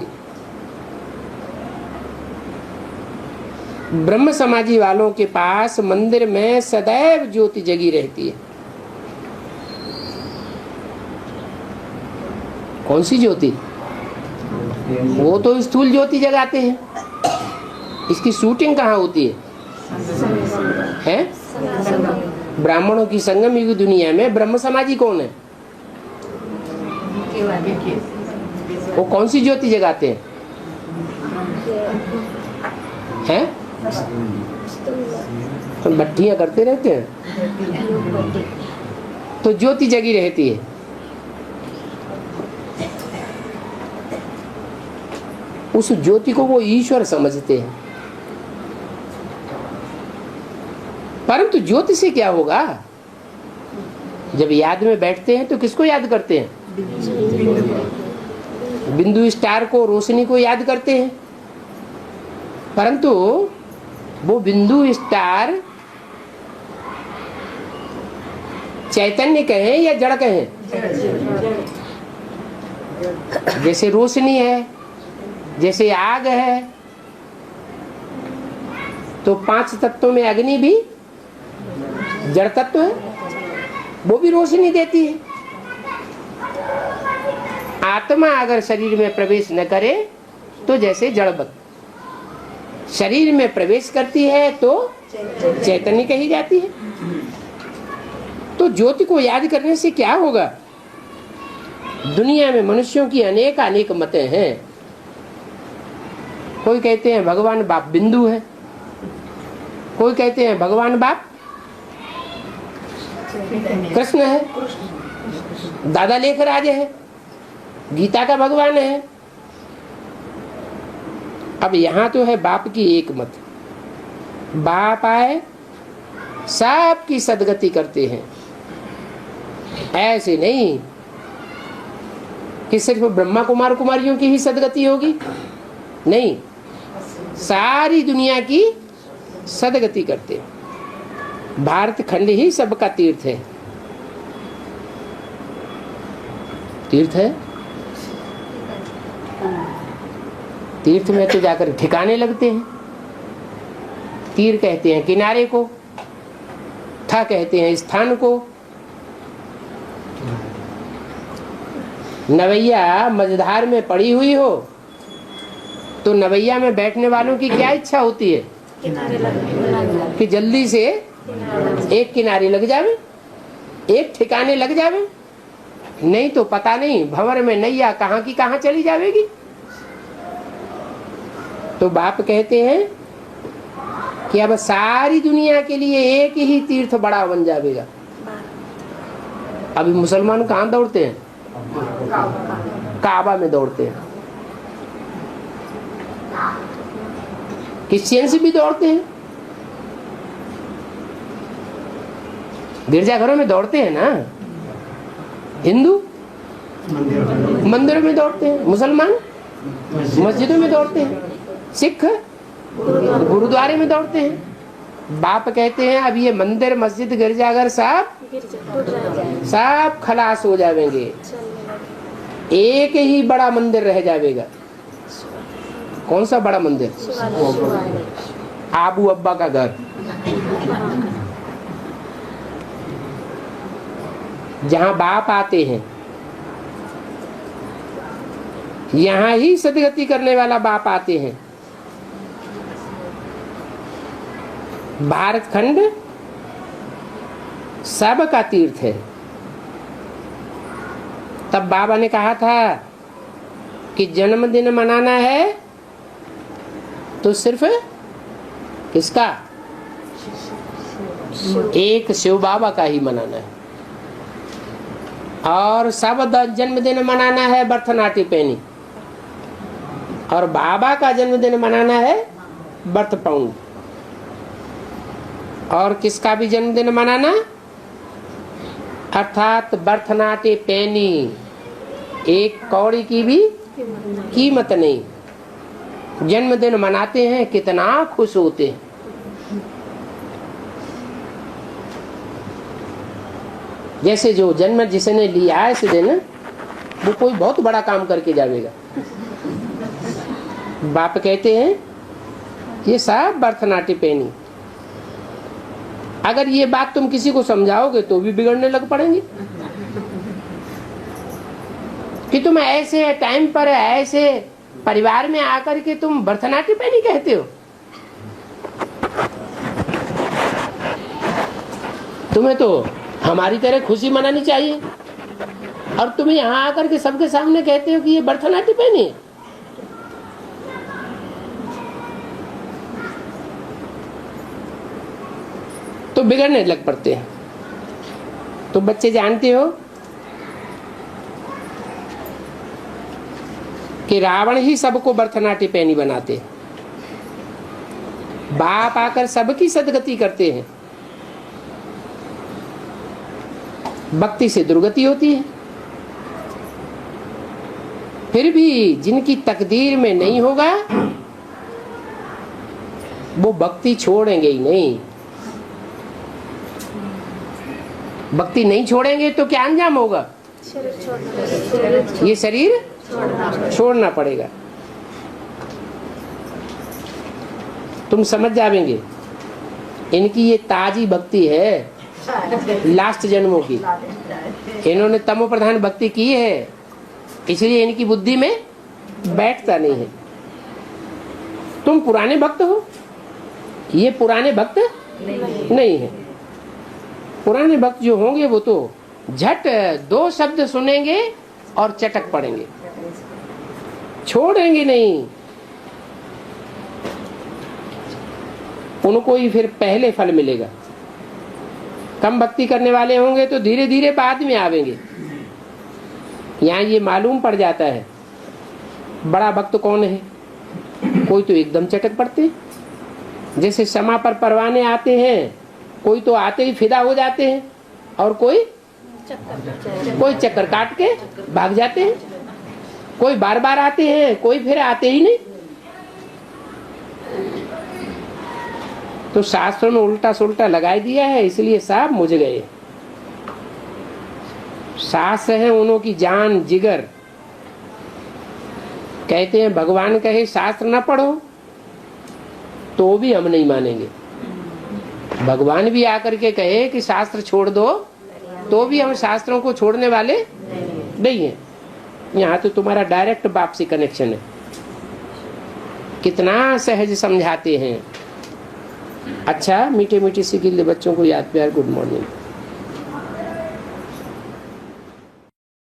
S1: ब्रह्म समाजी वालों के पास मंदिर में सदैव ज्योति जगी रहती है। कौन सी ज्योति? वो तो स्थूल ज्योति जगाते हैं। इसकी शूटिंग कहाँ होती है? ब्राह्मणों की संगम युग दुनिया में ब्रह्म समाजी कौन है? वो कौन सी ज्योति जगाते हैं? हैं? तो भट्टियां करते रहते हैं तो ज्योति जगी रहती है। उस ज्योति को वो ईश्वर समझते हैं। परंतु ज्योति से क्या होगा? जब याद में बैठते हैं तो किसको याद करते हैं? बिंदु स्टार को, रोशनी को याद करते हैं। परंतु वो बिंदु स्टार चैतन्य कहें या जड़ कहें? जैसे रोशनी है, जैसे आग है, तो 5 तत्वों में अग्नि भी जड़ तत्व है, वो भी रोशनी देती है। आत्मा अगर शरीर में प्रवेश न करे तो जैसे जड़वत, शरीर में प्रवेश करती है तो चैतन्य कही जाती है। तो ज्योति को याद करने से क्या होगा? दुनिया में मनुष्यों की अनेक मतें हैं। कोई कहते हैं भगवान बाप बिंदु है, कोई कहते हैं भगवान बाप कृष्ण है, दादा लेखराज है, गीता का भगवान है। अब यहाँ तो है बाप की एक मत। बाप आए सबकी सदगति करते हैं। ऐसे नहीं कि सिर्फ ब्रह्मा कुमार कुमारियों की ही सदगति होगी, नहीं, सारी दुनिया की सदगति करते हैं। भारत खंड ही सबका तीर्थ है। तीर्थ है, तीर्थ में तो जाकर ठिकाने लगते हैं। तीर कहते हैं किनारे को, था कहते हैं स्थान को। नवैया मझधार में पड़ी हुई हो तो नवैया में बैठने वालों की क्या इच्छा होती है? कि जल्दी से एक किनारे लग जावे, एक ठिकाने लग जावे, नहीं तो पता नहीं भंवर में नैया कहाँ की कहाँ चली जाएगी। तो बाप कहते हैं कि अब सारी दुनिया के लिए एक ही तीर्थ बड़ा बन जाएगा। अभी मुसलमान कहाँ दौड़ते हैं? काबा में दौड़ते हैं। क्रिश्चियन भी दौड़ते हैं, गिरजाघरों में दौड़ते हैं ना, हिंदू मंदिरों में दौड़ते हैं, मुसलमान मस्जिदों में दौड़ते हैं, सिख गुरुद्वारे में दौड़ते हैं। बाप कहते हैं अब ये मंदिर मस्जिद गिरजाघर सब खलास हो जाएंगे, एक ही बड़ा मंदिर रह जाएगा। कौन सा बड़ा मंदिर? आबू अब्बा का घर, जहां बाप आते हैं, यहां ही सदगति करने वाला बाप आते हैं। भारत खंड सब का तीर्थ है। तब बाबा ने कहा था कि जन्मदिन मनाना है तो सिर्फ किसका? एक शिव बाबा का ही मनाना है। और सब जन्मदिन मनाना है भरतनाट्य पैनी, और बाबा का जन्मदिन मनाना है बर्थ पाउंड। और किसका भी जन्मदिन मनाना, अर्थात भरतनाट्य पैनी, एक कौड़ी की भी कीमत नहीं। जन्मदिन मनाते हैं, कितना खुश होते हैं। जैसे जो जन्म जिसने लिया है इस दिन, वो कोई बहुत बड़ा काम करके जाएगा। बाप कहते हैं ये सब भरतनाट्य पैनी। अगर ये बात तुम किसी को समझाओगे तो भी बिगड़ने लग पड़ेंगे कि तुम ऐसे टाइम पर ऐसे परिवार में आकर के तुम भरतनाट्य पैनी कहते हो। तुम्हें तो हमारी तरह खुशी मनानी चाहिए, और तुम यहाँ आकर के सबके सामने कहते हो कि ये भरतनाट्य पैनी है। तो बिगड़ने लग पड़ते हैं। तो बच्चे जानते हो कि रावण ही सबको भरतनाट्य पैनी बनाते, बाप आकर सबकी सदगति करते हैं। भक्ति से दुर्गति होती है। फिर भी जिनकी तकदीर में नहीं होगा वो भक्ति छोड़ेंगे ही नहीं। भक्ति नहीं छोड़ेंगे तो क्या अंजाम होगा? ये शरीर छोड़ना पड़ेगा। तुम समझ जाएंगे इनकी ये ताजी भक्ति है, लास्ट जन्मों की। इन्होंने तमो प्रधान भक्ति की है, इसलिए इनकी बुद्धि में बैठता नहीं है। तुम पुराने भक्त हो, ये पुराने भक्त नहीं है। पुराने भक्त जो होंगे वो तो झट दो शब्द सुनेंगे और चटक पड़ेंगे, छोड़ेंगे नहीं। उनको ही फिर पहले फल मिलेगा। कम भक्ति करने वाले होंगे तो धीरे धीरे बाद में आवेंगे। यहाँ ये मालूम पड़ जाता है बड़ा भक्त कौन है। कोई तो एकदम चटक पड़ते, जैसे समा पर परवाने आते हैं, कोई तो आते ही फिदा हो जाते हैं, और कोई चक्कर काट के भाग जाते हैं, कोई बार बार आते हैं, कोई फिर आते ही नहीं। तो शास्त्रों में उल्टा सुल्टा लगाई दिया है, इसलिए सब मुझ गए। शास्त्र है उन्हों की जान जिगर। कहते हैं भगवान कहे शास्त्र न पढ़ो तो भी हम नहीं मानेंगे। भगवान भी आकर के कहे कि शास्त्र छोड़ दो तो भी हम शास्त्रों को छोड़ने वाले नहीं है। यहाँ तो तुम्हारा डायरेक्ट बाप से कनेक्शन है। कितना सहज समझाते हैं। अच्छा, मीठे मीठे से गिल्ले बच्चों को याद प्यार, गुड मॉर्निंग।